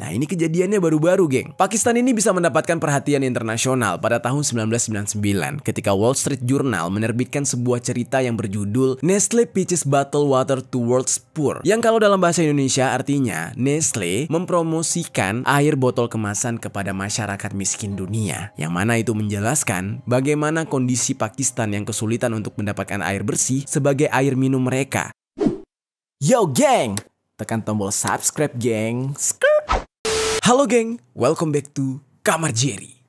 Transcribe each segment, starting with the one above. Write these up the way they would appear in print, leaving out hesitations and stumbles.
Nah, ini kejadiannya baru-baru, geng. Pakistan ini bisa mendapatkan perhatian internasional pada tahun 1999 ketika Wall Street Journal menerbitkan sebuah cerita yang berjudul Nestle Pitches Bottled Water Towards Poor, yang kalau dalam bahasa Indonesia artinya Nestle mempromosikan air botol kemasan kepada masyarakat miskin dunia, yang mana itu menjelaskan bagaimana kondisi Pakistan yang kesulitan untuk mendapatkan air bersih sebagai air minum mereka. Yo geng, tekan tombol subscribe geng. Halo geng, welcome back to Kamar Jerry.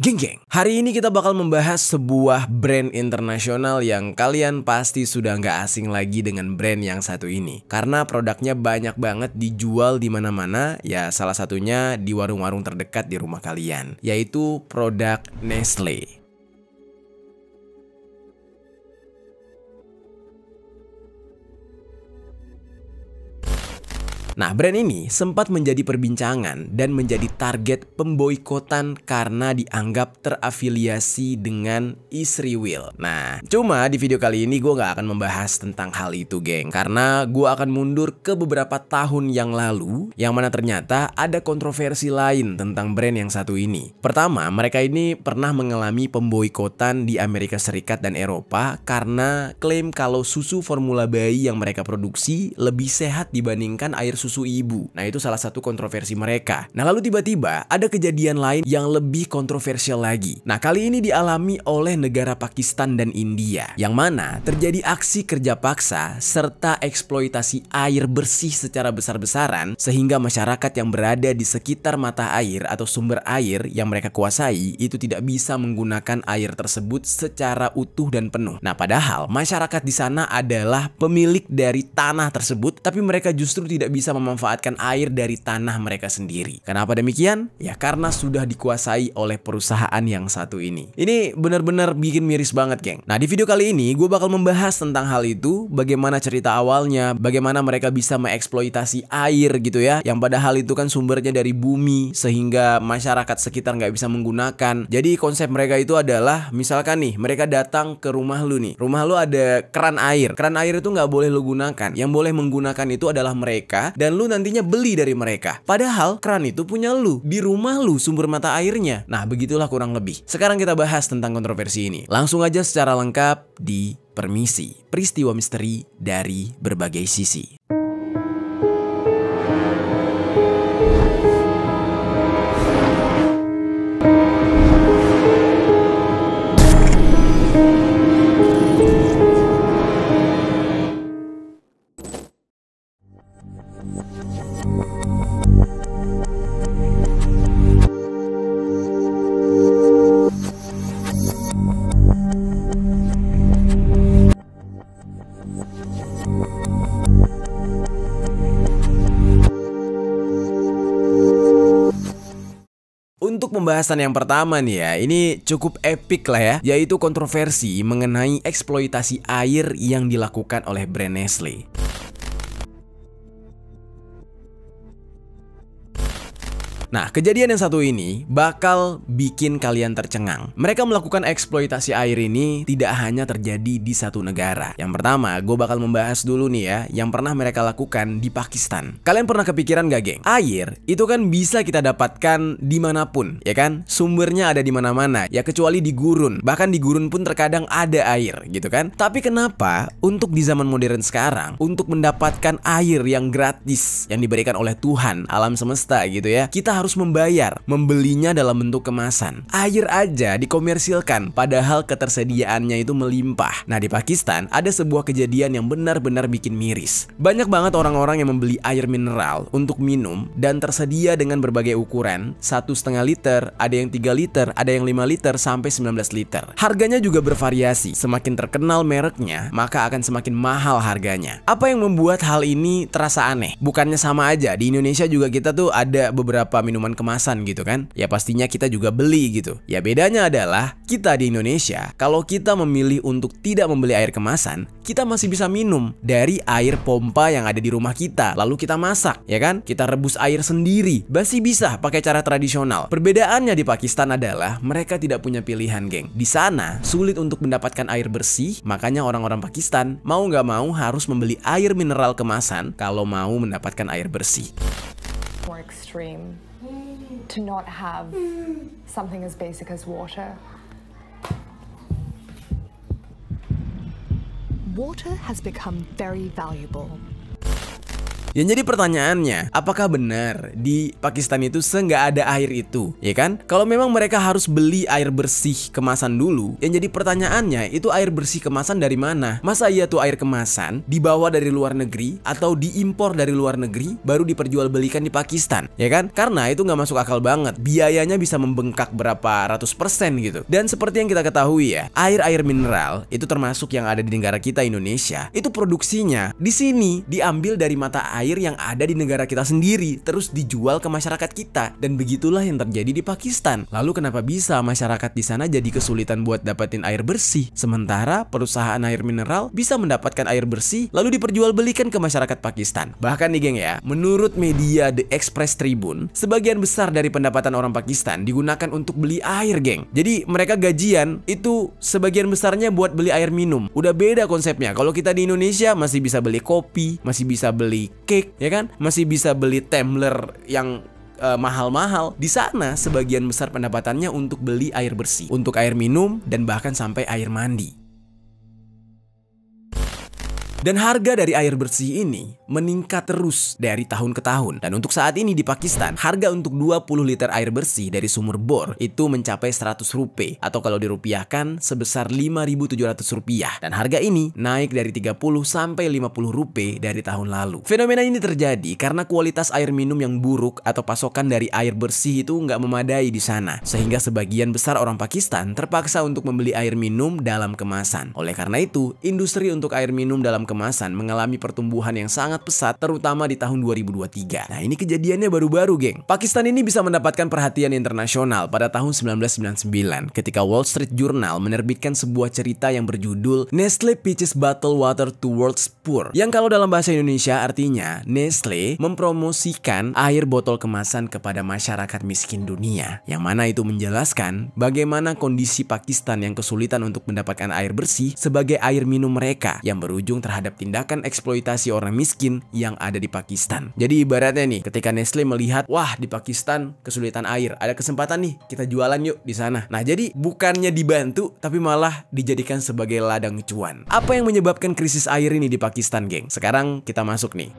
Geng, hari ini kita bakal membahas sebuah brand internasional yang kalian pasti sudah nggak asing lagi dengan brand yang satu ini. Karena produknya banyak banget dijual di mana-mana, ya salah satunya di warung-warung terdekat di rumah kalian, yaitu produk Nestle. Nah, brand ini sempat menjadi perbincangan dan menjadi target pemboikotan karena dianggap terafiliasi dengan Israel. Nah, cuma di video kali ini gue gak akan membahas tentang hal itu, geng. Karena gue akan mundur ke beberapa tahun yang lalu, yang mana ternyata ada kontroversi lain tentang brand yang satu ini. Pertama, mereka ini pernah mengalami pemboikotan di Amerika Serikat dan Eropa karena klaim kalau susu formula bayi yang mereka produksi lebih sehat dibandingkan air susu ibu. Nah, itu salah satu kontroversi mereka. Nah, lalu tiba-tiba ada kejadian lain yang lebih kontroversial lagi. Nah, kali ini dialami oleh negara Pakistan dan India, yang mana terjadi aksi kerja paksa serta eksploitasi air bersih secara besar-besaran sehingga masyarakat yang berada di sekitar mata air atau sumber air yang mereka kuasai itu tidak bisa menggunakan air tersebut secara utuh dan penuh. Nah, padahal masyarakat di sana adalah pemilik dari tanah tersebut, tapi mereka justru tidak bisa memanfaatkan air dari tanah mereka sendiri. Kenapa demikian? Ya karena sudah dikuasai oleh perusahaan yang satu ini. Ini benar-benar bikin miris banget, geng. Nah, di video kali ini gue bakal membahas tentang hal itu, bagaimana cerita awalnya, bagaimana mereka bisa mengeksploitasi air gitu ya, yang padahal itu kan sumbernya dari bumi sehingga masyarakat sekitar nggak bisa menggunakan. Jadi konsep mereka itu adalah, misalkan nih mereka datang ke rumah lu nih, rumah lu ada keran air itu nggak boleh lu gunakan, yang boleh menggunakan itu adalah mereka, dan lu nantinya beli dari mereka. Padahal keran itu punya lu, di rumah lu sumber mata airnya. Nah, begitulah kurang lebih. Sekarang kita bahas tentang kontroversi ini. Langsung aja secara lengkap di Permisi, peristiwa misteri dari berbagai sisi. Untuk pembahasan yang pertama nih ya, ini cukup epik lah ya, yaitu kontroversi mengenai eksploitasi air yang dilakukan oleh brand Nestle. Nah, kejadian yang satu ini bakal bikin kalian tercengang. Mereka melakukan eksploitasi air ini tidak hanya terjadi di satu negara. Yang pertama, gue bakal membahas dulu nih ya, yang pernah mereka lakukan di Pakistan. Kalian pernah kepikiran gak, geng? Air itu kan bisa kita dapatkan dimanapun, ya kan? Sumbernya ada di mana-mana, ya kecuali di gurun. Bahkan di gurun pun terkadang ada air, gitu kan? Tapi kenapa untuk di zaman modern sekarang, untuk mendapatkan air yang gratis, yang diberikan oleh Tuhan, alam semesta gitu ya, kita harus membayar, membelinya dalam bentuk kemasan. Air aja dikomersilkan, padahal ketersediaannya itu melimpah. Nah, di Pakistan ada sebuah kejadian yang benar-benar bikin miris. Banyak banget orang-orang yang membeli air mineral untuk minum dan tersedia dengan berbagai ukuran, 1,5 liter, ada yang 3 liter, ada yang 5 liter sampai 19 liter. Harganya juga bervariasi. Semakin terkenal mereknya, maka akan semakin mahal harganya. Apa yang membuat hal ini terasa aneh? Bukannya sama aja, di Indonesia juga kita tuh ada beberapa minuman kemasan gitu kan. Ya pastinya kita juga beli gitu. Ya bedanya adalah kita di Indonesia, kalau kita memilih untuk tidak membeli air kemasan, kita masih bisa minum dari air pompa yang ada di rumah kita. Lalu kita masak, ya kan? Kita rebus air sendiri. Masih bisa pakai cara tradisional. Perbedaannya di Pakistan adalah mereka tidak punya pilihan, geng. Di sana sulit untuk mendapatkan air bersih, makanya orang-orang Pakistan mau nggak mau harus membeli air mineral kemasan kalau mau mendapatkan air bersih. More extreme to not have something as basic as water. Water has become very valuable. Yang jadi pertanyaannya, apakah benar di Pakistan itu nggak ada air itu, ya kan? Kalau memang mereka harus beli air bersih kemasan dulu, yang jadi pertanyaannya itu air bersih kemasan dari mana? Masa iya tuh air kemasan dibawa dari luar negeri atau diimpor dari luar negeri baru diperjualbelikan di Pakistan, ya kan? Karena itu nggak masuk akal banget, biayanya bisa membengkak berapa ratus persen gitu. Dan seperti yang kita ketahui ya, air mineral itu termasuk yang ada di negara kita Indonesia, itu produksinya di sini diambil dari mata air yang ada di negara kita sendiri, terus dijual ke masyarakat kita. Dan begitulah yang terjadi di Pakistan. Lalu kenapa bisa masyarakat di sana jadi kesulitan buat dapetin air bersih, sementara perusahaan air mineral bisa mendapatkan air bersih lalu diperjualbelikan ke masyarakat Pakistan? Bahkan nih geng ya, menurut media The Express Tribune, sebagian besar dari pendapatan orang Pakistan digunakan untuk beli air, geng. Jadi mereka gajian itu sebagian besarnya buat beli air minum. Udah beda konsepnya. Kalau kita di Indonesia masih bisa beli kopi, masih bisa beli cake, ya kan? Masih bisa beli tumbler yang mahal-mahal. Di sana sebagian besar pendapatannya untuk beli air bersih, untuk air minum, dan bahkan sampai air mandi. Dan harga dari air bersih ini meningkat terus dari tahun ke tahun. Dan untuk saat ini di Pakistan, harga untuk 20 liter air bersih dari sumur bor itu mencapai 100 rupiah, atau kalau dirupiahkan sebesar 5.700 rupiah. Dan harga ini naik dari 30 sampai 50 rupiah dari tahun lalu. Fenomena ini terjadi karena kualitas air minum yang buruk atau pasokan dari air bersih itu nggak memadai di sana. Sehingga sebagian besar orang Pakistan terpaksa untuk membeli air minum dalam kemasan. Oleh karena itu, industri untuk air minum dalam kemasan mengalami pertumbuhan yang sangat pesat, terutama di tahun 2023. Nah, ini kejadiannya baru-baru, geng. Pakistan ini bisa mendapatkan perhatian internasional pada tahun 1999 ketika Wall Street Journal menerbitkan sebuah cerita yang berjudul Nestle Pitches Bottled Water to World's Poor, yang kalau dalam bahasa Indonesia artinya Nestle mempromosikan air botol kemasan kepada masyarakat miskin dunia, yang mana itu menjelaskan bagaimana kondisi Pakistan yang kesulitan untuk mendapatkan air bersih sebagai air minum mereka, yang berujung terhadap tindakan eksploitasi orang miskin yang ada di Pakistan. Jadi ibaratnya nih, ketika Nestle melihat, wah di Pakistan kesulitan air, ada kesempatan nih kita jualan yuk di sana. Nah, jadi bukannya dibantu, tapi malah dijadikan sebagai ladang cuan. Apa yang menyebabkan krisis air ini di Pakistan, geng? Sekarang kita masuk nih.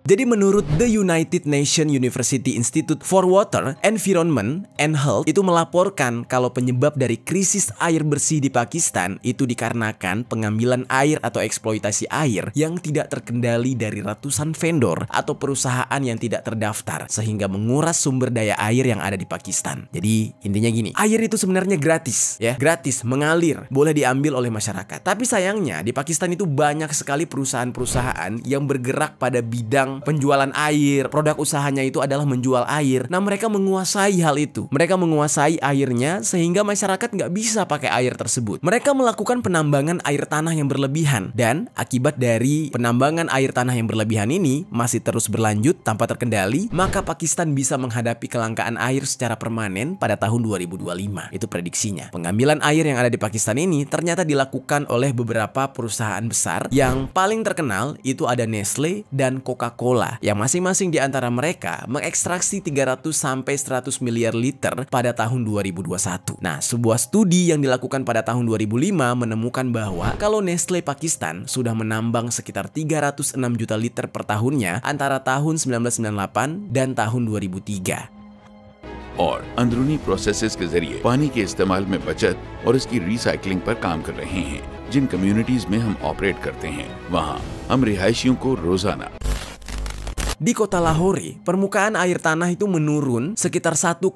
Jadi menurut The United Nations University Institute for Water, Environment and Health itu melaporkan kalau penyebab dari krisis air bersih di Pakistan itu dikarenakan pengambilan air atau eksploitasi air yang tidak terkendali dari ratusan vendor atau perusahaan yang tidak terdaftar, sehingga menguras sumber daya air yang ada di Pakistan. Jadi intinya gini, air itu sebenarnya gratis ya, gratis, mengalir, boleh diambil oleh masyarakat. Tapi sayangnya di Pakistan itu banyak sekali perusahaan-perusahaan yang bergerak pada bidang penjualan air. Produk usahanya itu adalah menjual air. Nah, mereka menguasai hal itu. Mereka menguasai airnya sehingga masyarakat nggak bisa pakai air tersebut. Mereka melakukan penambangan air tanah yang berlebihan. Dan akibat dari penambangan air tanah yang berlebihan ini masih terus berlanjut tanpa terkendali, maka Pakistan bisa menghadapi kelangkaan air secara permanen pada tahun 2025. Itu prediksinya. Pengambilan air yang ada di Pakistan ini ternyata dilakukan oleh beberapa perusahaan besar. Yang paling terkenal itu ada Nestle dan Coca-Cola, yang masing-masing di antara mereka mengekstraksi 300 sampai 100 miliar liter pada tahun 2021. Nah, sebuah studi yang dilakukan pada tahun 2005 menemukan bahwa kalau Nestle Pakistan sudah menambang sekitar 306 juta liter per tahunnya antara tahun 1998 dan tahun 2003. और अंदरूनी प्रोसेसेस के जरिए पानी के इस्तेमाल में बचत और इसकी रिसाइकलिंग पर काम कर रहे हैं। जिन कम्युनिटीज में हम ऑपरेट करते हैं, वहां हम रिहायशियों को रोजाना Di kota Lahore, permukaan air tanah itu menurun sekitar 1,4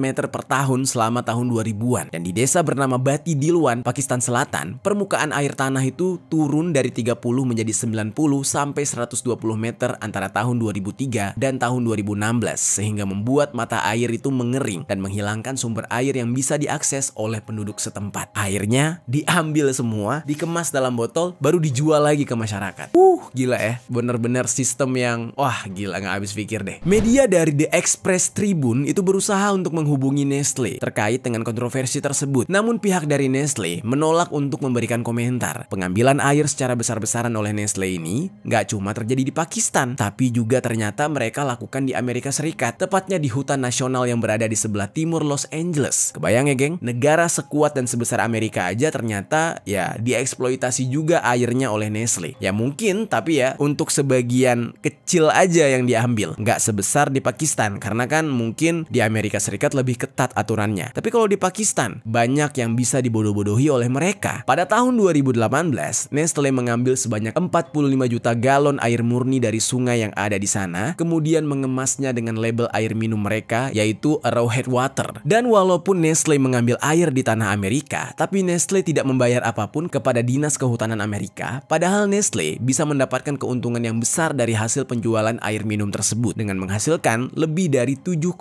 meter per tahun selama tahun 2000-an. Dan di desa bernama Bati Dilwan, Pakistan Selatan, permukaan air tanah itu turun dari 30 menjadi 90 sampai 120 meter antara tahun 2003 dan tahun 2016, sehingga membuat mata air itu mengering dan menghilangkan sumber air yang bisa diakses oleh penduduk setempat. Airnya diambil semua, dikemas dalam botol, baru dijual lagi ke masyarakat. Gila ya, bener-bener sistem yang wah gila, nggak habis pikir deh. Media dari The Express Tribune itu berusaha untuk menghubungi Nestle terkait dengan kontroversi tersebut. Namun pihak dari Nestle menolak untuk memberikan komentar. Pengambilan air secara besar-besaran oleh Nestle ini nggak cuma terjadi di Pakistan, tapi juga ternyata mereka lakukan di Amerika Serikat, tepatnya di hutan nasional yang berada di sebelah timur Los Angeles. Kebayang ya geng, negara sekuat dan sebesar Amerika aja ternyata ya dieksploitasi juga airnya oleh Nestle. Ya mungkin, tapi ya untuk sebagian kecil aja yang diambil, nggak sebesar di Pakistan, karena kan mungkin di Amerika Serikat lebih ketat aturannya. Tapi kalau di Pakistan banyak yang bisa dibodoh-bodohi oleh mereka. Pada tahun 2018, Nestle mengambil sebanyak 45 juta galon air murni dari sungai yang ada di sana, kemudian mengemasnya dengan label air minum mereka, yaitu Arrowhead Water. Dan walaupun Nestle mengambil air di tanah Amerika, tapi Nestle tidak membayar apapun kepada Dinas Kehutanan Amerika, padahal Nestle bisa mendapatkan keuntungan yang besar dari hasil penjualan air minum tersebut dengan menghasilkan lebih dari 7,8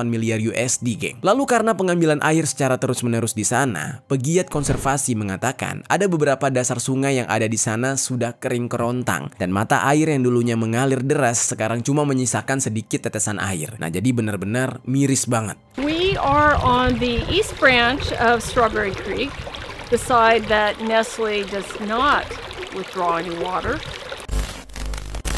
miliar USD, geng. Lalu karena pengambilan air secara terus-menerus di sana, pegiat konservasi mengatakan ada beberapa dasar sungai yang ada di sana sudah kering kerontang dan mata air yang dulunya mengalir deras sekarang cuma menyisakan sedikit tetesan air. Nah, jadi benar-benar miris banget. We are on the east branch of Strawberry Creek, the side that Nestle does not withdraw any water.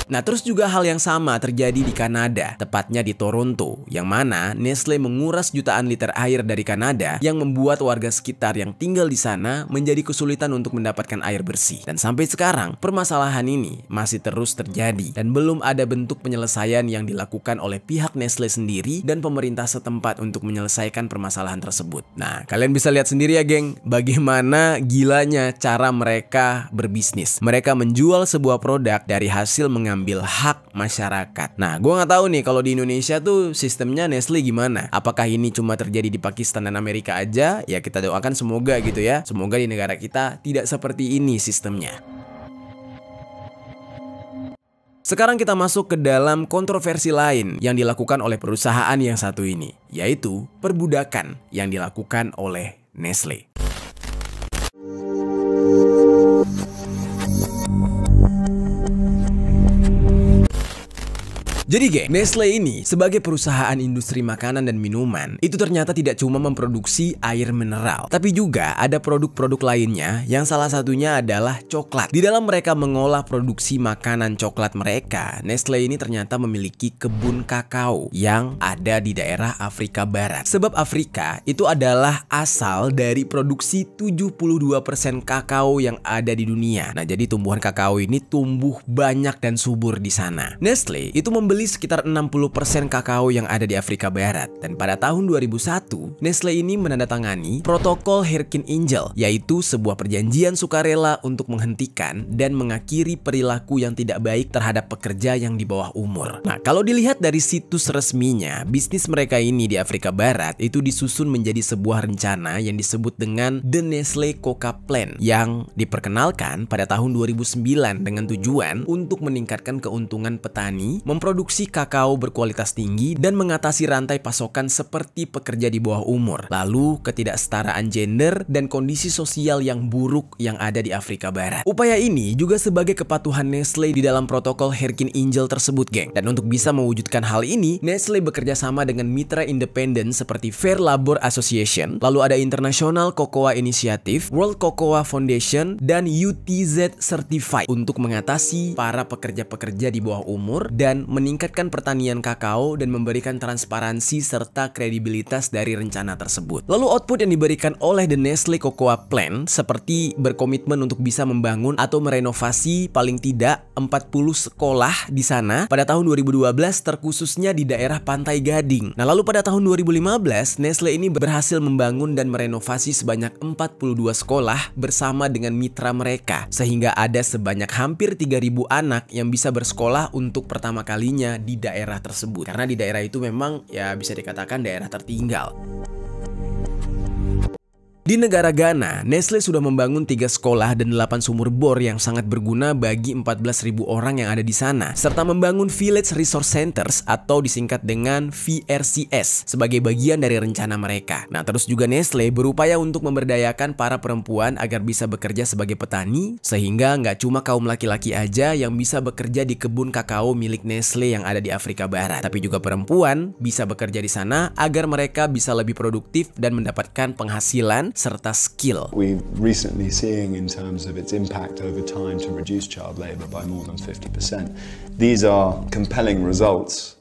Nah, terus juga hal yang sama terjadi di Kanada, tepatnya di Toronto, yang mana Nestle menguras jutaan liter air dari Kanada yang membuat warga sekitar yang tinggal di sana menjadi kesulitan untuk mendapatkan air bersih. Dan sampai sekarang, permasalahan ini masih terus terjadi dan belum ada bentuk penyelesaian yang dilakukan oleh pihak Nestle sendiri dan pemerintah setempat untuk menyelesaikan permasalahan tersebut. Nah, kalian bisa lihat sendiri ya, geng, bagaimana gilanya cara mereka berbisnis. Mereka menjual sebuah produk dari hasil mengambil hak masyarakat. Nah, gue nggak tahu nih kalau di Indonesia tuh sistemnya Nestle gimana. Apakah ini cuma terjadi di Pakistan dan Amerika aja? Ya kita doakan semoga gitu ya. Semoga di negara kita tidak seperti ini sistemnya. Sekarang kita masuk ke dalam kontroversi lain yang dilakukan oleh perusahaan yang satu ini, yaitu perbudakan yang dilakukan oleh Nestle. Jadi geng, Nestle ini sebagai perusahaan industri makanan dan minuman itu ternyata tidak cuma memproduksi air mineral, tapi juga ada produk-produk lainnya yang salah satunya adalah coklat. Di dalam mereka mengolah produksi makanan coklat mereka, Nestle ini ternyata memiliki kebun kakao yang ada di daerah Afrika Barat. Sebab Afrika itu adalah asal dari produksi 72% kakao yang ada di dunia. Nah, jadi tumbuhan kakao ini tumbuh banyak dan subur di sana. Nestle itu membeli sekitar 60% kakao yang ada di Afrika Barat. Dan pada tahun 2001, Nestle ini menandatangani protokol Hurricane Angel, yaitu sebuah perjanjian sukarela untuk menghentikan dan mengakhiri perilaku yang tidak baik terhadap pekerja yang di bawah umur. Nah, kalau dilihat dari situs resminya, bisnis mereka ini di Afrika Barat itu disusun menjadi sebuah rencana yang disebut dengan The Nestle Cocoa Plan yang diperkenalkan pada tahun 2009 dengan tujuan untuk meningkatkan keuntungan petani, memproduksi kakao berkualitas tinggi, dan mengatasi rantai pasokan seperti pekerja di bawah umur, lalu ketidaksetaraan gender dan kondisi sosial yang buruk yang ada di Afrika Barat. Upaya ini juga sebagai kepatuhan Nestle di dalam protokol Hurricane Angel tersebut, geng. Dan untuk bisa mewujudkan hal ini, Nestle bekerja sama dengan mitra independen seperti Fair Labor Association, lalu ada International Cocoa Initiative, World Cocoa Foundation, dan UTZ Certified untuk mengatasi para pekerja-pekerja di bawah umur dan meningkatkan pertanian kakao dan memberikan transparansi serta kredibilitas dari rencana tersebut. Lalu output yang diberikan oleh The Nestle Cocoa Plan seperti berkomitmen untuk bisa membangun atau merenovasi paling tidak 40 sekolah di sana pada tahun 2012, terkhususnya di daerah Pantai Gading. Nah, lalu pada tahun 2015, Nestle ini berhasil membangun dan merenovasi sebanyak 42 sekolah bersama dengan mitra mereka, sehingga ada sebanyak hampir 3.000 anak yang bisa bersekolah untuk pertama kalinya produksinya di daerah tersebut. Karena di daerah itu memang ya bisa dikatakan daerah tertinggal. Di negara Ghana, Nestle sudah membangun 3 sekolah dan 8 sumur bor yang sangat berguna bagi 14.000 orang yang ada di sana, serta membangun Village Resource Centers atau disingkat dengan VRCS sebagai bagian dari rencana mereka. Nah, terus juga Nestle berupaya untuk memberdayakan para perempuan agar bisa bekerja sebagai petani, sehingga nggak cuma kaum laki-laki aja yang bisa bekerja di kebun kakao milik Nestle yang ada di Afrika Barat, tapi juga perempuan bisa bekerja di sana agar mereka bisa lebih produktif dan mendapatkan penghasilan serta skill. We recently seeing in terms of its impact over time to reduce child labor by more than 50%. These are compelling results.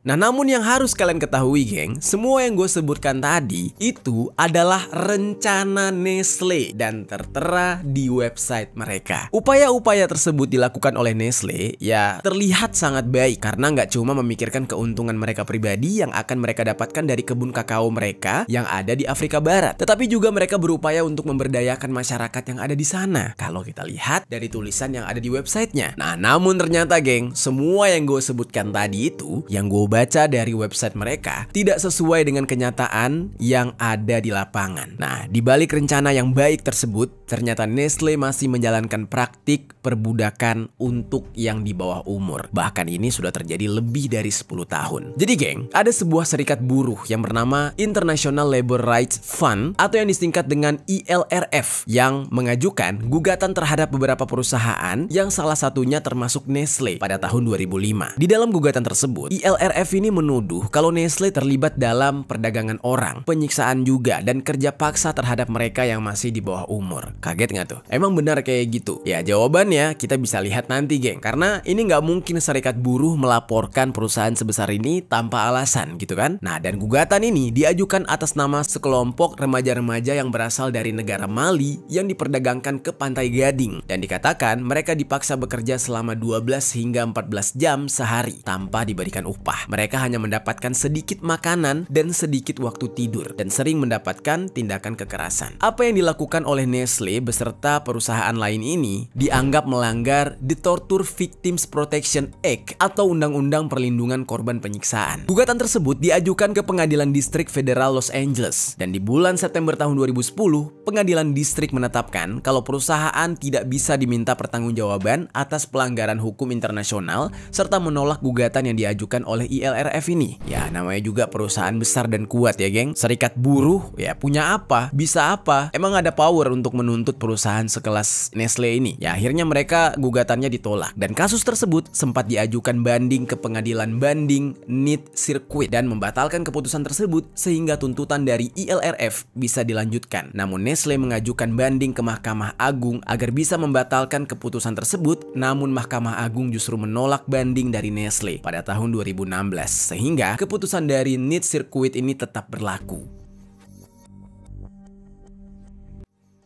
Nah, namun yang harus kalian ketahui, geng, semua yang gue sebutkan tadi itu adalah rencana Nestle dan tertera di website mereka. Upaya-upaya tersebut dilakukan oleh Nestle ya terlihat sangat baik karena nggak cuma memikirkan keuntungan mereka pribadi yang akan mereka dapatkan dari kebun kakao mereka yang ada di Afrika Barat, tetapi juga mereka berupaya untuk memberdayakan masyarakat yang ada di sana. Kalau kita lihat dari tulisan yang ada di websitenya. Nah, namun ternyata, geng, semua yang gue sebutkan tadi itu yang gue baca dari website mereka tidak sesuai dengan kenyataan yang ada di lapangan. Nah, di balik rencana yang baik tersebut, ternyata Nestle masih menjalankan praktik perbudakan untuk yang di bawah umur. Bahkan ini sudah terjadi lebih dari 10 tahun. Jadi, geng, ada sebuah serikat buruh yang bernama International Labor Rights Fund atau yang disingkat dengan ILRF yang mengajukan gugatan terhadap beberapa perusahaan yang salah satunya termasuk Nestle pada tahun 2005. Di dalam gugatan tersebut, ILRF ini menuduh kalau Nestle terlibat dalam perdagangan orang, penyiksaan juga, dan kerja paksa terhadap mereka yang masih di bawah umur. Kaget nggak tuh? Emang benar kayak gitu? Ya, jawabannya kita bisa lihat nanti, geng. Karena ini nggak mungkin serikat buruh melaporkan perusahaan sebesar ini tanpa alasan, gitu kan? Nah, dan gugatan ini diajukan atas nama sekelompok remaja-remaja yang berasal dari negara Mali yang diperdagangkan ke Pantai Gading. Dan dikatakan mereka dipaksa bekerja selama 12 hingga 14 jam sehari tanpa diberikan upah. Mereka hanya mendapatkan sedikit makanan dan sedikit waktu tidur dan sering mendapatkan tindakan kekerasan. Apa yang dilakukan oleh Nestle beserta perusahaan lain ini dianggap melanggar The Torture Victims Protection Act atau Undang-Undang Perlindungan Korban Penyiksaan. Gugatan tersebut diajukan ke Pengadilan Distrik Federal Los Angeles dan di bulan September tahun 2010, Pengadilan Distrik menetapkan kalau perusahaan tidak bisa diminta pertanggungjawaban atas pelanggaran hukum internasional serta menolak gugatan yang diajukan oleh ILRF ini. Ya, namanya juga perusahaan besar dan kuat ya, geng. Serikat buruh ya punya apa? Bisa apa? Emang ada power untuk menuntut perusahaan sekelas Nestle ini? Ya, akhirnya mereka gugatannya ditolak dan kasus tersebut sempat diajukan banding ke Pengadilan Banding Ninth Circuit dan membatalkan keputusan tersebut sehingga tuntutan dari ILRF bisa dilanjutkan. Namun Nestle mengajukan banding ke Mahkamah Agung agar bisa membatalkan keputusan tersebut, namun Mahkamah Agung justru menolak banding dari Nestle pada tahun 2016 sehingga keputusan dari Ninth Circuit ini tetap berlaku.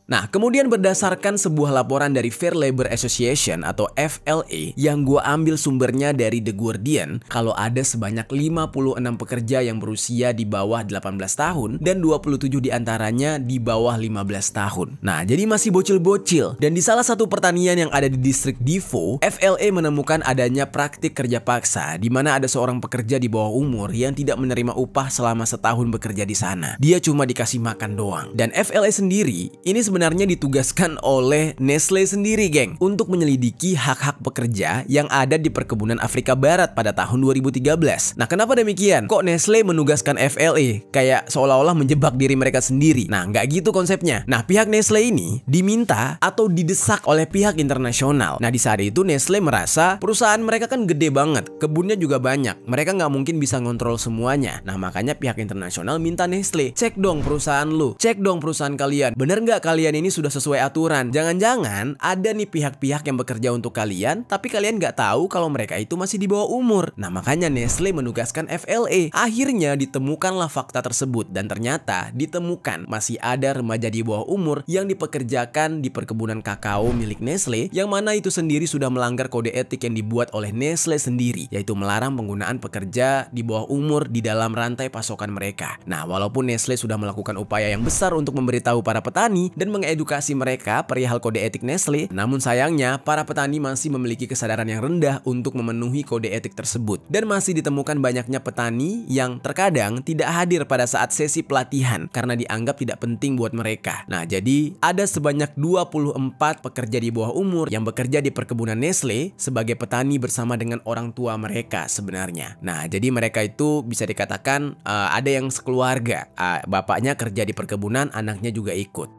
Nah, kemudian berdasarkan sebuah laporan dari Fair Labor Association atau FLA yang gua ambil sumbernya dari The Guardian, kalau ada sebanyak 56 pekerja yang berusia di bawah 18 tahun dan 27 diantaranya di bawah 15 tahun. Nah, jadi masih bocil-bocil. Dan di salah satu pertanian yang ada di distrik Divo, FLA menemukan adanya praktik kerja paksa di mana ada seorang pekerja di bawah umur yang tidak menerima upah selama setahun bekerja di sana. Dia cuma dikasih makan doang. Dan FLA sendiri ini sebenarnya ditugaskan oleh Nestle sendiri, geng, untuk menyelidiki hak-hak pekerja yang ada di perkebunan Afrika Barat pada tahun 2013. Nah, kenapa demikian? Kok Nestle menugaskan FLA? Kayak seolah-olah menjebak diri mereka sendiri. Nah, nggak gitu konsepnya. Nah, pihak Nestle ini diminta atau didesak oleh pihak internasional. Nah, di saat itu Nestle merasa perusahaan mereka kan gede banget, kebunnya juga banyak. Mereka nggak mungkin bisa ngontrol semuanya. Nah, makanya pihak internasional minta Nestle, cek dong perusahaan lu, cek dong perusahaan kalian. Bener nggak kalian ini sudah sesuai aturan? Jangan-jangan ada nih pihak-pihak yang bekerja untuk kalian, tapi kalian nggak tahu kalau mereka itu masih di bawah umur. Nah, makanya Nestle menugaskan FLA. Akhirnya ditemukanlah fakta tersebut dan ternyata ditemukan masih ada remaja di bawah umur yang dipekerjakan di perkebunan kakao milik Nestle, yang mana itu sendiri sudah melanggar kode etik yang dibuat oleh Nestle sendiri, yaitu melarang penggunaan pekerja di bawah umur di dalam rantai pasokan mereka. Nah, walaupun Nestle sudah melakukan upaya yang besar untuk memberitahu para petani dan mengedukasi mereka perihal kode etik Nestle. Namun sayangnya, para petani masih memiliki kesadaran yang rendah untuk memenuhi kode etik tersebut. Dan masih ditemukan banyaknya petani yang terkadang tidak hadir pada saat sesi pelatihan karena dianggap tidak penting buat mereka. Nah, jadi ada sebanyak 24 pekerja di bawah umur yang bekerja di perkebunan Nestle sebagai petani bersama dengan orang tua mereka sebenarnya. Nah, jadi mereka itu bisa dikatakan ada yang sekeluarga. Bapaknya kerja di perkebunan, anaknya juga ikut.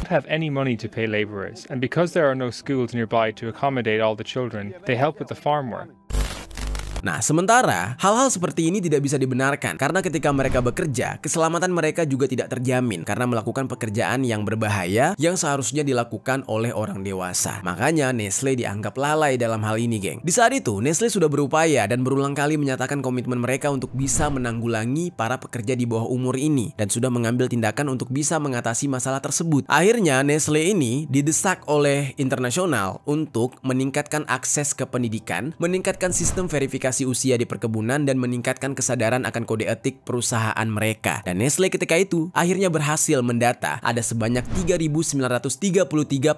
Have any money to pay laborers, and because there are no schools nearby to accommodate all the children, they help with the farm work. Nah, sementara hal-hal seperti ini tidak bisa dibenarkan karena ketika mereka bekerja, keselamatan mereka juga tidak terjamin karena melakukan pekerjaan yang berbahaya yang seharusnya dilakukan oleh orang dewasa. Makanya Nestle dianggap lalai dalam hal ini, geng. Di saat itu, Nestle sudah berupaya dan berulang kali menyatakan komitmen mereka untuk bisa menanggulangi para pekerja di bawah umur ini dan sudah mengambil tindakan untuk bisa mengatasi masalah tersebut. Akhirnya, Nestle ini didesak oleh internasional untuk meningkatkan akses ke pendidikan, meningkatkan sistem verifikasi usia di perkebunan, dan meningkatkan kesadaran akan kode etik perusahaan mereka. Dan Nestle ketika itu akhirnya berhasil mendata ada sebanyak 3.933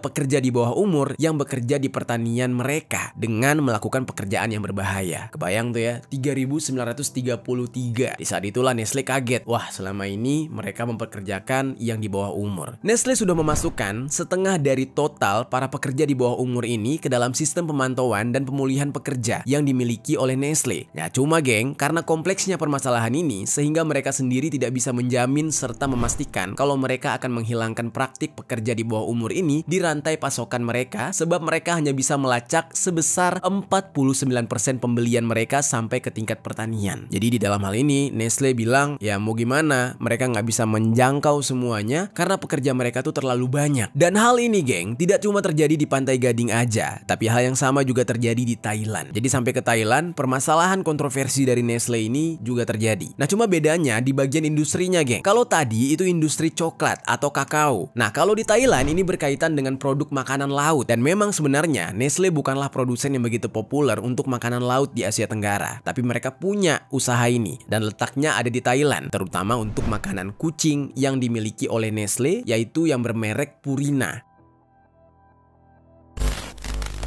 pekerja di bawah umur yang bekerja di pertanian mereka dengan melakukan pekerjaan yang berbahaya. Kebayang tuh ya, 3.933. Di saat itulah Nestle kaget. Wah, selama ini mereka mempekerjakan yang di bawah umur. Nestle sudah memasukkan setengah dari total para pekerja di bawah umur ini ke dalam sistem pemantauan dan pemulihan pekerja yang dimiliki oleh Nestle. Ya, cuma geng, karena kompleksnya permasalahan ini sehingga mereka sendiri tidak bisa menjamin serta memastikan kalau mereka akan menghilangkan praktik pekerja di bawah umur ini di rantai pasokan mereka, sebab mereka hanya bisa melacak sebesar 49% pembelian mereka sampai ke tingkat pertanian. Jadi di dalam hal ini Nestle bilang, ya mau gimana, mereka nggak bisa menjangkau semuanya karena pekerja mereka tuh terlalu banyak. Dan hal ini geng, tidak cuma terjadi di Pantai Gading aja, tapi hal yang sama juga terjadi di Thailand. Jadi sampai ke Thailand, permasalahan kontroversi dari Nestle ini juga terjadi. Nah, cuma bedanya di bagian industrinya, geng. Kalau tadi itu industri coklat atau kakao. Nah, kalau di Thailand ini berkaitan dengan produk makanan laut. Dan memang sebenarnya Nestle bukanlah produsen yang begitu populer untuk makanan laut di Asia Tenggara. Tapi mereka punya usaha ini dan letaknya ada di Thailand, terutama untuk makanan kucing yang dimiliki oleh Nestle, yaitu yang bermerek Purina.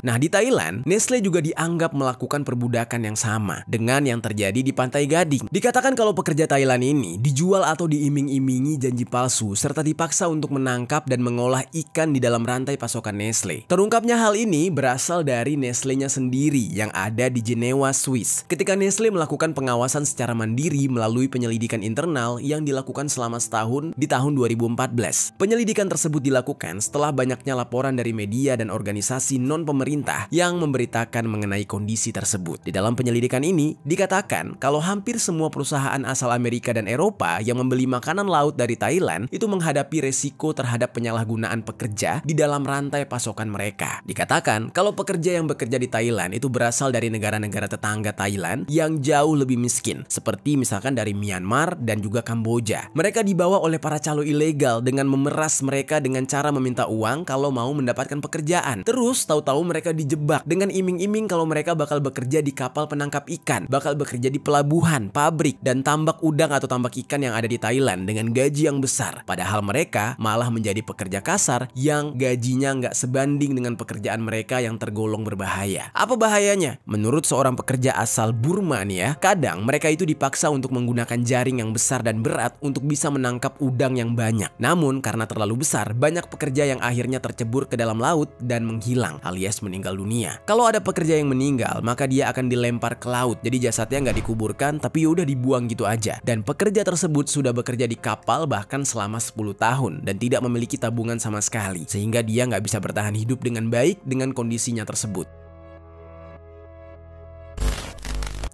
Nah, di Thailand, Nestle juga dianggap melakukan perbudakan yang sama dengan yang terjadi di Pantai Gading. Dikatakan kalau pekerja Thailand ini dijual atau diiming-imingi janji palsu serta dipaksa untuk menangkap dan mengolah ikan di dalam rantai pasokan Nestle. Terungkapnya hal ini berasal dari Nestle-nya sendiri yang ada di Jenewa, Swiss. Ketika Nestle melakukan pengawasan secara mandiri melalui penyelidikan internal yang dilakukan selama setahun di tahun 2014. Penyelidikan tersebut dilakukan setelah banyaknya laporan dari media dan organisasi non-pemerintah yang memberitakan mengenai kondisi tersebut. Di dalam penyelidikan ini dikatakan kalau hampir semua perusahaan asal Amerika dan Eropa yang membeli makanan laut dari Thailand itu menghadapi resiko terhadap penyalahgunaan pekerja di dalam rantai pasokan mereka. Dikatakan kalau pekerja yang bekerja di Thailand itu berasal dari negara-negara tetangga Thailand yang jauh lebih miskin, seperti misalkan dari Myanmar dan juga Kamboja. Mereka dibawa oleh para calo ilegal dengan memeras mereka dengan cara meminta uang kalau mau mendapatkan pekerjaan. Terus tahu-tahu mereka dijebak dengan iming-iming kalau mereka bakal bekerja di kapal penangkap ikan, bakal bekerja di pelabuhan, pabrik, dan tambak udang atau tambak ikan yang ada di Thailand dengan gaji yang besar. Padahal mereka malah menjadi pekerja kasar yang gajinya nggak sebanding dengan pekerjaan mereka yang tergolong berbahaya. Apa bahayanya? Menurut seorang pekerja asal Burma nih ya, kadang mereka itu dipaksa untuk menggunakan jaring yang besar dan berat untuk bisa menangkap udang yang banyak. Namun karena terlalu besar, banyak pekerja yang akhirnya tercebur ke dalam laut dan menghilang alias meninggal dunia. Kalau ada pekerja yang meninggal, maka dia akan dilempar ke laut. Jadi jasadnya nggak dikuburkan, tapi udah dibuang gitu aja. Dan pekerja tersebut sudah bekerja di kapal bahkan selama 10 tahun dan tidak memiliki tabungan sama sekali. Sehingga dia nggak bisa bertahan hidup dengan baik dengan kondisinya tersebut.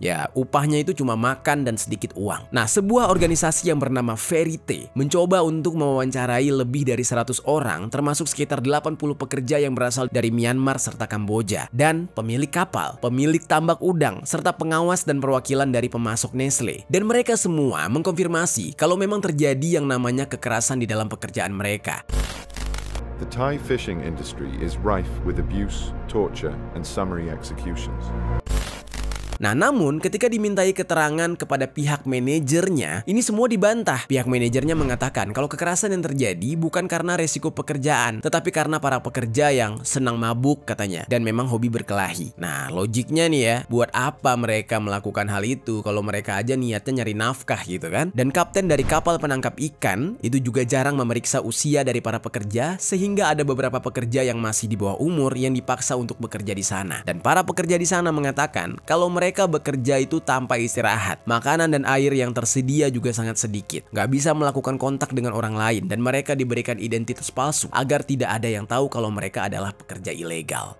Ya, upahnya itu cuma makan dan sedikit uang. Nah, sebuah organisasi yang bernama Verite mencoba untuk mewawancarai lebih dari 100 orang, termasuk sekitar 80 pekerja yang berasal dari Myanmar serta Kamboja, dan pemilik kapal, pemilik tambak udang, serta pengawas dan perwakilan dari pemasok Nestle. Dan mereka semua mengkonfirmasi kalau memang terjadi yang namanya kekerasan di dalam pekerjaan mereka. The Thai fishing industry is rife with abuse, torture, and summary executions. Nah, namun ketika dimintai keterangan kepada pihak manajernya, ini semua dibantah. Pihak manajernya mengatakan kalau kekerasan yang terjadi bukan karena resiko pekerjaan, tetapi karena para pekerja yang senang mabuk katanya, dan memang hobi berkelahi. Nah, logiknya nih ya, buat apa mereka melakukan hal itu kalau mereka aja niatnya nyari nafkah gitu kan? Dan kapten dari kapal penangkap ikan itu juga jarang memeriksa usia dari para pekerja, sehingga ada beberapa pekerja yang masih di bawah umur yang dipaksa untuk bekerja di sana. Dan para pekerja di sana mengatakan kalau mereka bekerja itu tanpa istirahat. Makanan dan air yang tersedia juga sangat sedikit. Nggak bisa melakukan kontak dengan orang lain, dan mereka diberikan identitas palsu agar tidak ada yang tahu kalau mereka adalah pekerja ilegal.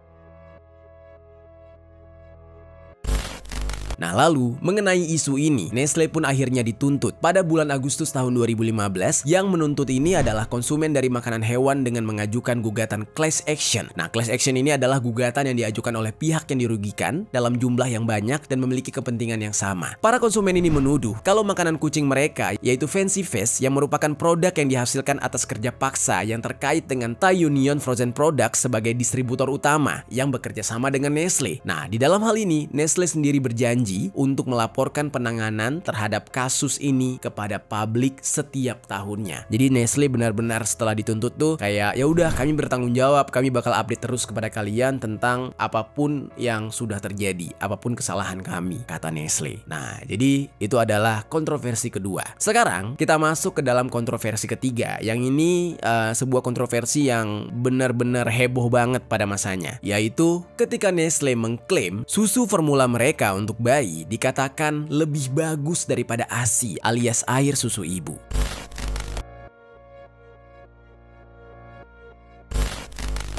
Nah, lalu mengenai isu ini, Nestle pun akhirnya dituntut pada bulan Agustus tahun 2015. Yang menuntut ini adalah konsumen dari makanan hewan dengan mengajukan gugatan class action. Nah, class action ini adalah gugatan yang diajukan oleh pihak yang dirugikan dalam jumlah yang banyak dan memiliki kepentingan yang sama. Para konsumen ini menuduh kalau makanan kucing mereka, yaitu Fancy Feast, yang merupakan produk yang dihasilkan atas kerja paksa yang terkait dengan Thai Union Frozen Products sebagai distributor utama yang bekerja sama dengan Nestle. Nah, di dalam hal ini, Nestle sendiri berjanji untuk melaporkan penanganan terhadap kasus ini kepada publik setiap tahunnya. Jadi Nestle benar-benar setelah dituntut tuh kayak ya udah, kami bertanggung jawab, kami bakal update terus kepada kalian tentang apapun yang sudah terjadi, apapun kesalahan kami, kata Nestle. Nah, jadi itu adalah kontroversi kedua. Sekarang kita masuk ke dalam kontroversi ketiga, yang ini sebuah kontroversi yang benar-benar heboh banget pada masanya, yaitu ketika Nestle mengklaim susu formula mereka untuk bayi dikatakan lebih bagus daripada ASI alias air susu ibu.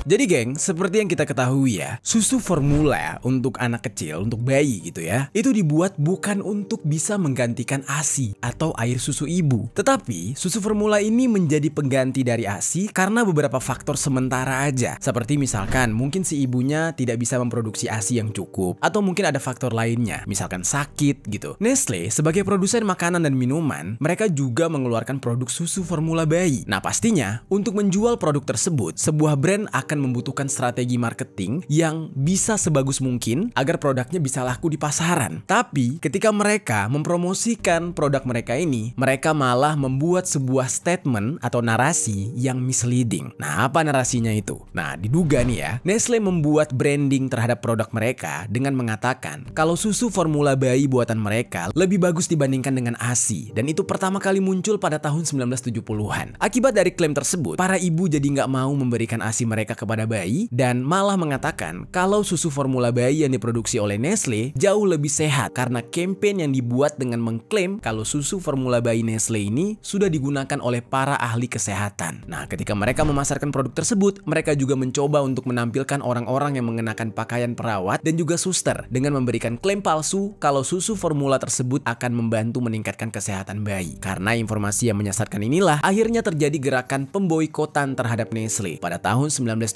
Jadi geng, seperti yang kita ketahui ya, susu formula untuk anak kecil, untuk bayi gitu ya, itu dibuat bukan untuk bisa menggantikan ASI atau air susu ibu. Tetapi susu formula ini menjadi pengganti dari ASI karena beberapa faktor sementara aja. Seperti misalkan mungkin si ibunya tidak bisa memproduksi ASI yang cukup, atau mungkin ada faktor lainnya, misalkan sakit gitu. Nestle sebagai produsen makanan dan minuman, mereka juga mengeluarkan produk susu formula bayi. Nah, pastinya untuk menjual produk tersebut, sebuah brand akan membutuhkan strategi marketing yang bisa sebagus mungkin agar produknya bisa laku di pasaran. Tapi ketika mereka mempromosikan produk mereka ini, mereka malah membuat sebuah statement atau narasi yang misleading. Nah, apa narasinya itu? Nah, diduga nih ya, Nestle membuat branding terhadap produk mereka dengan mengatakan kalau susu formula bayi buatan mereka lebih bagus dibandingkan dengan ASI, dan itu pertama kali muncul pada tahun 1970-an. Akibat dari klaim tersebut, para ibu jadi nggak mau memberikan ASI mereka kepada bayi dan malah mengatakan kalau susu formula bayi yang diproduksi oleh Nestle jauh lebih sehat karena campaign yang dibuat dengan mengklaim kalau susu formula bayi Nestle ini sudah digunakan oleh para ahli kesehatan. Nah, ketika mereka memasarkan produk tersebut, mereka juga mencoba untuk menampilkan orang-orang yang mengenakan pakaian perawat dan juga suster dengan memberikan klaim palsu kalau susu formula tersebut akan membantu meningkatkan kesehatan bayi. Karena informasi yang menyesatkan inilah akhirnya terjadi gerakan pemboikotan terhadap Nestle pada tahun 1977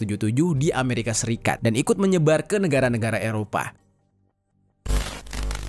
di Amerika Serikat dan ikut menyebar ke negara-negara Eropa.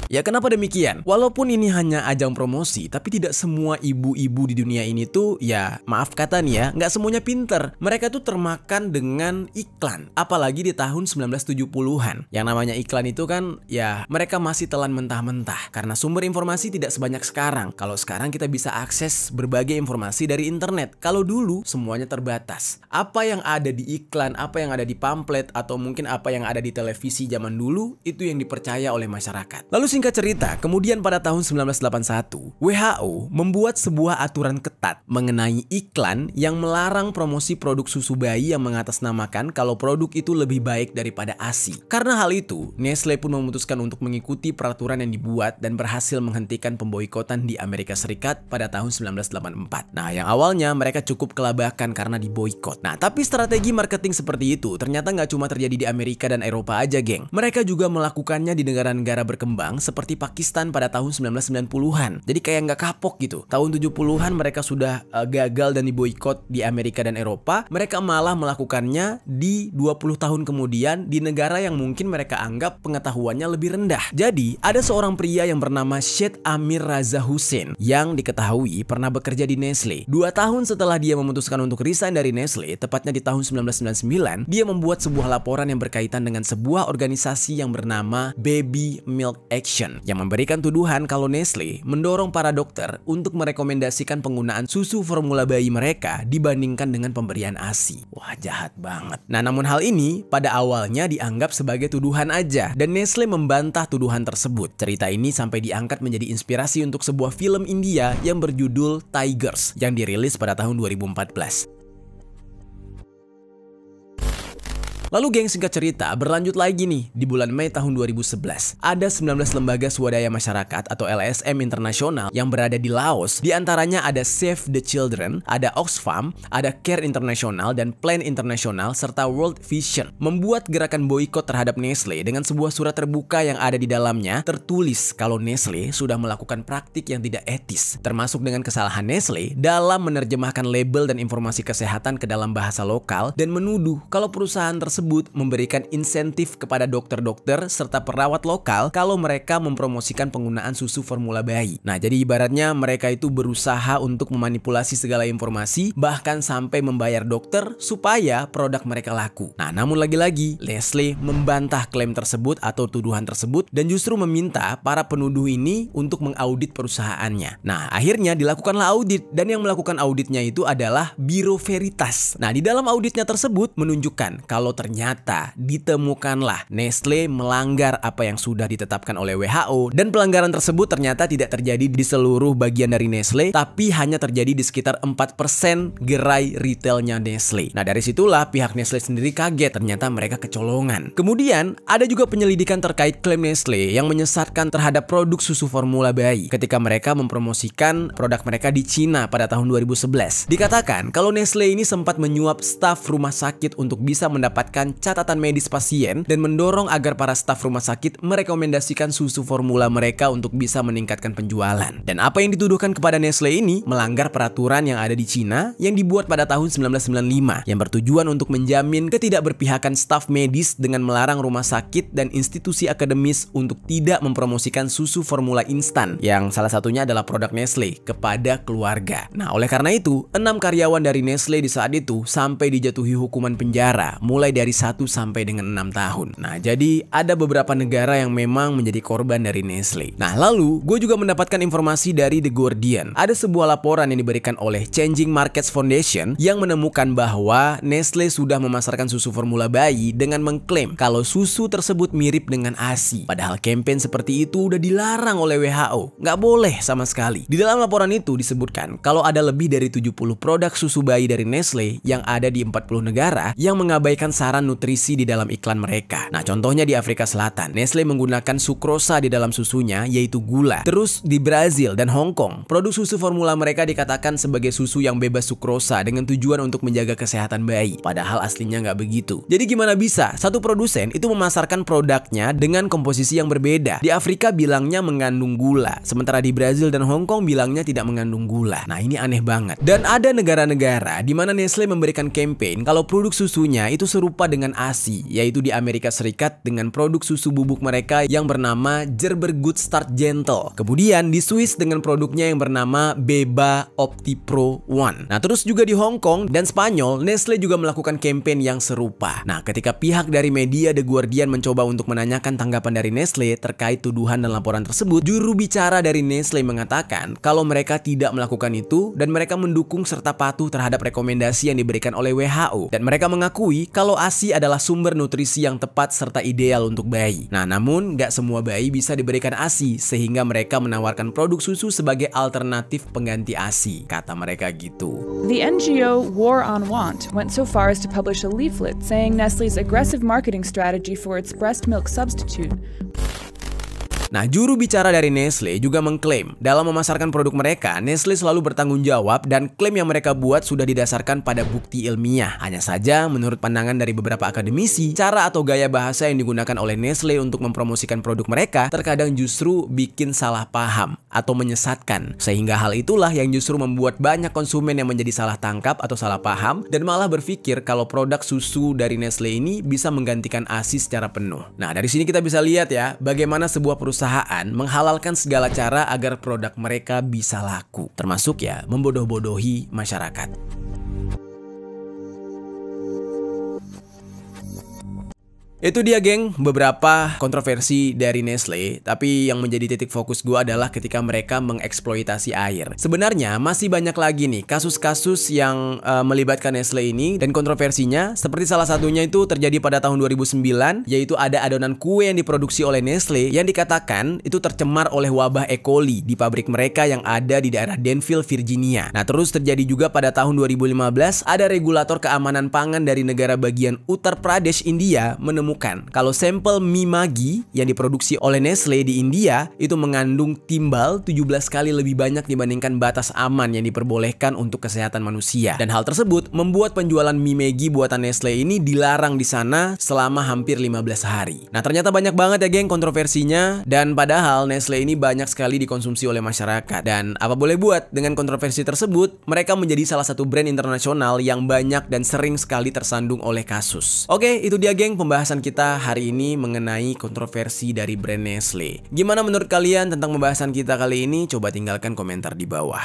Ya, kenapa demikian? Walaupun ini hanya ajang promosi, tapi tidak semua ibu-ibu di dunia ini tuh, ya maaf kata nih ya, nggak semuanya pinter. Mereka tuh termakan dengan iklan. Apalagi di tahun 1970-an. Yang namanya iklan itu kan, ya mereka masih telan mentah-mentah. Karena sumber informasi tidak sebanyak sekarang. Kalau sekarang kita bisa akses berbagai informasi dari internet. Kalau dulu, semuanya terbatas. Apa yang ada di iklan, apa yang ada di pamflet, atau mungkin apa yang ada di televisi zaman dulu, itu yang dipercaya oleh masyarakat. Lalu singkat cerita, kemudian pada tahun 1981, WHO membuat sebuah aturan ketat mengenai iklan yang melarang promosi produk susu bayi yang mengatasnamakan kalau produk itu lebih baik daripada ASI. Karena hal itu, Nestle pun memutuskan untuk mengikuti peraturan yang dibuat dan berhasil menghentikan pemboikotan di Amerika Serikat pada tahun 1984. Nah, yang awalnya mereka cukup kelabakan karena diboikot. Nah, tapi strategi marketing seperti itu ternyata nggak cuma terjadi di Amerika dan Eropa aja, geng. Mereka juga melakukannya di negara-negara berkembang seperti Pakistan pada tahun 1990-an. Jadi kayak nggak kapok gitu. Tahun 70-an mereka sudah gagal dan diboikot di Amerika dan Eropa. Mereka malah melakukannya di 20 tahun kemudian di negara yang mungkin mereka anggap pengetahuannya lebih rendah. Jadi ada seorang pria yang bernama Syed Amir Raza Hussein yang diketahui pernah bekerja di Nestle. 2 tahun setelah dia memutuskan untuk resign dari Nestle, tepatnya di tahun 1999, dia membuat sebuah laporan yang berkaitan dengan sebuah organisasi yang bernama Baby Milk Action yang memberikan tuduhan kalau Nestle mendorong para dokter untuk merekomendasikan penggunaan susu formula bayi mereka dibandingkan dengan pemberian ASI. Wah, jahat banget. Nah, namun hal ini pada awalnya dianggap sebagai tuduhan aja dan Nestle membantah tuduhan tersebut. Cerita ini sampai diangkat menjadi inspirasi untuk sebuah film India yang berjudul Tigers yang dirilis pada tahun 2014. Lalu geng, singkat cerita, berlanjut lagi nih, di bulan Mei tahun 2011, ada 19 lembaga swadaya masyarakat atau LSM internasional yang berada di Laos. Di antaranya ada Save the Children, ada Oxfam, ada Care International, dan Plan International, serta World Vision, membuat gerakan boikot terhadap Nestle dengan sebuah surat terbuka yang ada di dalamnya tertulis kalau Nestle sudah melakukan praktik yang tidak etis, termasuk dengan kesalahan Nestle dalam menerjemahkan label dan informasi kesehatan ke dalam bahasa lokal dan menuduh kalau perusahaan tersebut memberikan insentif kepada dokter-dokter serta perawat lokal kalau mereka mempromosikan penggunaan susu formula bayi. Nah, jadi ibaratnya mereka itu berusaha untuk memanipulasi segala informasi, bahkan sampai membayar dokter supaya produk mereka laku. Nah, namun lagi-lagi Nestle membantah klaim tersebut atau tuduhan tersebut dan justru meminta para penuduh ini untuk mengaudit perusahaannya. Nah, akhirnya dilakukanlah audit dan yang melakukan auditnya itu adalah Biro Veritas. Nah, di dalam auditnya tersebut menunjukkan kalau ternyata ditemukanlah Nestle melanggar apa yang sudah ditetapkan oleh WHO dan pelanggaran tersebut ternyata tidak terjadi di seluruh bagian dari Nestle tapi hanya terjadi di sekitar 4% gerai retailnya Nestle. Nah, dari situlah pihak Nestle sendiri kaget, ternyata mereka kecolongan. Kemudian ada juga penyelidikan terkait klaim Nestle yang menyesatkan terhadap produk susu formula bayi ketika mereka mempromosikan produk mereka di Cina pada tahun 2011. Dikatakan kalau Nestle ini sempat menyuap staf rumah sakit untuk bisa mendapatkan catatan medis pasien dan mendorong agar para staf rumah sakit merekomendasikan susu formula mereka untuk bisa meningkatkan penjualan. Dan apa yang dituduhkan kepada Nestle ini melanggar peraturan yang ada di Cina yang dibuat pada tahun 1995 yang bertujuan untuk menjamin ketidakberpihakan staf medis dengan melarang rumah sakit dan institusi akademis untuk tidak mempromosikan susu formula instan yang salah satunya adalah produk Nestle kepada keluarga. Nah, oleh karena itu 6 karyawan dari Nestle di saat itu sampai dijatuhi hukuman penjara mulai dari 1 sampai dengan 6 tahun. Nah, jadi ada beberapa negara yang memang menjadi korban dari Nestle. Nah, lalu gue juga mendapatkan informasi dari The Guardian. Ada sebuah laporan yang diberikan oleh Changing Markets Foundation yang menemukan bahwa Nestle sudah memasarkan susu formula bayi dengan mengklaim kalau susu tersebut mirip dengan ASI. Padahal campaign seperti itu udah dilarang oleh WHO. Nggak boleh sama sekali. Di dalam laporan itu disebutkan kalau ada lebih dari 70 produk susu bayi dari Nestle yang ada di 40 negara yang mengabaikan saran nutrisi di dalam iklan mereka. Nah, contohnya di Afrika Selatan, Nestle menggunakan sukrosa di dalam susunya, yaitu gula. Terus di Brazil dan Hong Kong, produk susu formula mereka dikatakan sebagai susu yang bebas sukrosa dengan tujuan untuk menjaga kesehatan bayi. Padahal aslinya nggak begitu. Jadi gimana bisa satu produsen itu memasarkan produknya dengan komposisi yang berbeda? Di Afrika bilangnya mengandung gula, sementara di Brazil dan Hong Kong bilangnya tidak mengandung gula. Nah, ini aneh banget. Dan ada negara-negara di mana Nestle memberikan campaign kalau produk susunya itu serupa dengan ASI, yaitu di Amerika Serikat dengan produk susu bubuk mereka yang bernama Gerber Good Start Gentle. Kemudian di Swiss dengan produknya yang bernama Beba OptiPro One. Nah, terus juga di Hong Kong dan Spanyol, Nestle juga melakukan campaign yang serupa. Nah, ketika pihak dari media The Guardian mencoba untuk menanyakan tanggapan dari Nestle terkait tuduhan dan laporan tersebut, juru bicara dari Nestle mengatakan kalau mereka tidak melakukan itu dan mereka mendukung serta patuh terhadap rekomendasi yang diberikan oleh WHO. Dan mereka mengakui kalau ASI adalah sumber nutrisi yang tepat serta ideal untuk bayi. Nah, namun nggak semua bayi bisa diberikan ASI sehingga mereka menawarkan produk susu sebagai alternatif pengganti ASI, kata mereka gitu. The NGO War on Want went so far as to publish a leaflet saying Nestle's aggressive marketing strategy for its breast milk substitute Nah, juru bicara dari Nestle juga mengklaim dalam memasarkan produk mereka, Nestle selalu bertanggung jawab dan klaim yang mereka buat sudah didasarkan pada bukti ilmiah. Hanya saja, menurut pandangan dari beberapa akademisi, cara atau gaya bahasa yang digunakan oleh Nestle untuk mempromosikan produk mereka terkadang justru bikin salah paham atau menyesatkan. Sehingga hal itulah yang justru membuat banyak konsumen yang menjadi salah tangkap atau salah paham dan malah berpikir kalau produk susu dari Nestle ini bisa menggantikan ASI secara penuh. Nah, dari sini kita bisa lihat ya, bagaimana sebuah perusahaan menghalalkan segala cara agar produk mereka bisa laku, termasuk ya membodoh-bodohi masyarakat. Itu dia geng, beberapa kontroversi dari Nestle, tapi yang menjadi titik fokus gue adalah ketika mereka mengeksploitasi air. Sebenarnya masih banyak lagi nih kasus-kasus yang melibatkan Nestle ini, dan kontroversinya seperti salah satunya itu terjadi pada tahun 2009, yaitu ada adonan kue yang diproduksi oleh Nestle yang dikatakan itu tercemar oleh wabah E. coli di pabrik mereka yang ada di daerah Danville, Virginia. Nah, terus terjadi juga pada tahun 2015 ada regulator keamanan pangan dari negara bagian Uttar Pradesh, India menemukan kalau sampel mie Maggi yang diproduksi oleh Nestle di India itu mengandung timbal 17 kali lebih banyak dibandingkan batas aman yang diperbolehkan untuk kesehatan manusia. Dan hal tersebut membuat penjualan mie Maggi buatan Nestle ini dilarang di sana selama hampir 15 hari. Nah, ternyata banyak banget ya geng kontroversinya, dan padahal Nestle ini banyak sekali dikonsumsi oleh masyarakat. Dan apa boleh buat, dengan kontroversi tersebut mereka menjadi salah satu brand internasional yang banyak dan sering sekali tersandung oleh kasus. Oke, itu dia geng pembahasan kita hari ini mengenai kontroversi dari brand Nestle. Gimana menurut kalian tentang pembahasan kita kali ini? Coba tinggalkan komentar di bawah.